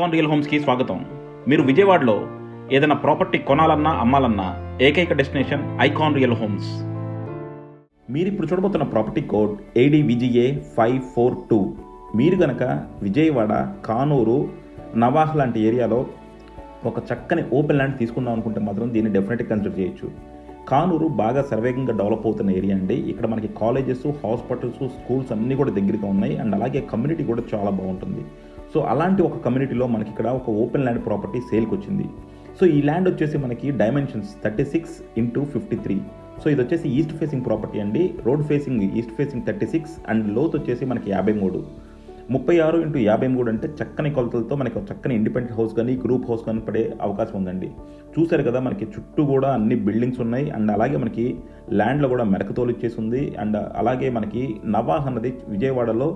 Icon real హోమ్స్కి స్వాగతం. మీరు విజయవాడలో ఏదైనా ప్రాపర్టీ కొనాలన్నా అమ్మాలన్నా ఏకైక డెస్టినేషన్ ఐకాన్ రియల్ హోమ్స్. మీరు ఇప్పుడు చూడబోతున్న ప్రాపర్టీ కోడ్ ADVGA 542. మీరు గనక విజయవాడ, కానూరు, నవాహ్ లాంటి ఏరియాలో ఒక చక్కని ఓపెన్ ల్యాండ్ తీసుకుందాం అనుకుంటే మాత్రం దీన్ని డెఫినెట్గా కన్సిడర్ చేయొచ్చు. కానూరు బాగా సర్వేగంగా డెవలప్ అవుతున్న ఏరియా అండి. ఇక్కడ మనకి కాలేజెస్, హాస్పిటల్స్, స్కూల్స్ అన్నీ కూడా దగ్గరగా ఉన్నాయి. అండ్ అలాగే కమ్యూనిటీ కూడా చాలా బాగుంటుంది. సో అలాంటి ఒక కమ్యూనిటీలో మనకి ఇక్కడ ఒక ఓపెన్ ల్యాండ్ ప్రాపర్టీ సేల్కి వచ్చింది. సో ఈ ల్యాండ్ వచ్చేసి మనకి డైమెన్షన్స్ 36x53. సో ఇది వచ్చేసి ఈస్ట్ ఫేసింగ్ ప్రాపర్టీ అండి. Road facing east facing 36 and లోత్ వచ్చేసి మనకి 53. 36x53 అంటే చక్కని కొలతలతో మనకి ఒక చక్కని ఇండిపెండెంట్ హౌస్ కానీ గ్రూప్ హౌస్ కానీ పడే అవకాశం ఉందండి. చూసారు కదా, మనకి చుట్టూ కూడా అన్ని బిల్డింగ్స్ ఉన్నాయి. అండ్ అలాగే మనకి ల్యాండ్లో కూడా మెరకతోలు ఇచ్చేసి ఉంది. అండ్ అలాగే మనకి నవాహ్ అన్నది విజయవాడలో,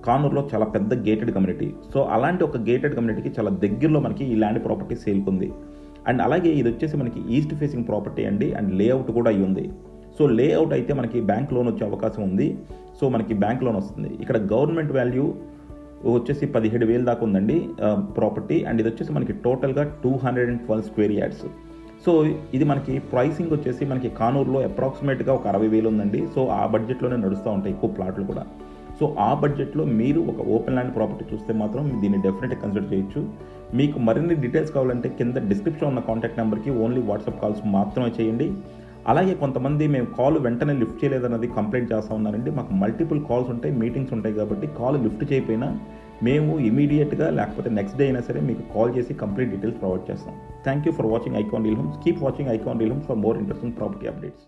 కానూరులో చాలా పెద్ద గేటెడ్ కమ్యూనిటీ. సో అలాంటి ఒక గేటెడ్ కమ్యూనిటీకి చాలా దగ్గరలో మనకి ఈ ల్యాండ్ ప్రాపర్టీ సేల్కుంది. అండ్ అలాగే ఇది వచ్చేసి మనకి ఈస్ట్ ఫేసింగ్ ప్రాపర్టీ అండి. అండ్ లేఅవుట్ కూడా అయి ఉంది. సో లేఅవుట్ అయితే మనకి బ్యాంక్ లోన్ వచ్చే అవకాశం ఉంది. సో మనకి బ్యాంక్ లోన్ వస్తుంది. ఇక్కడ గవర్నమెంట్ వాల్యూ వచ్చేసి 17,000 దాకా ఉందండి ప్రాపర్టీ. అండ్ ఇది వచ్చేసి మనకి టోటల్గా 212 స్క్వేర్ యార్డ్స్. సో ఇది మనకి ప్రైసింగ్ వచ్చేసి మనకి కానూరులో అప్రాక్సిమేట్గా ఒక 60,000 ఉందండి. సో ఆ బడ్జెట్లోనే నడుస్తూ ఉంటాయి ఎక్కువ ప్లాట్లు కూడా. సో ఆ బడ్జెట్లో మీరు ఒక ఓపెన్ ల్యాండ్ ప్రాపర్టీ చూస్తే మాత్రం దీన్ని డెఫినెట్గా కన్సిడర్ చేయొచ్చు. మీకు మరిన్ని డీటెయిల్స్ కావాలంటే కింద డిస్క్రిప్షన్ ఉన్న కాంటాక్ట్ నెంబర్కి ఓన్లీ వాట్సాప్ కాల్స్ మాత్రమే చేయండి. అలాగే కొంతమంది మేము కాల్ వెంటనే లిఫ్ట్ చేయలేదన్నది కంప్లైంట్ చేస్తూ ఉన్నారండి. మాకు మల్టిపుల్ కాల్స్ ఉంటాయి, మీటింగ్స్ ఉంటాయి కాబట్టి కాల్ లిఫ్ట్ చేయకపోయినా మేము ఇమీడియట్గా లేకపోతే నెక్స్ట్ డే అయినా సరే మీకు కాల్ చేసి కంప్లీట్ డీటెయిల్స్ ప్రొవైడ్ చేస్తాం. Thank you for watching icon real homes. Keep watching icon real homes for more interesting property updates.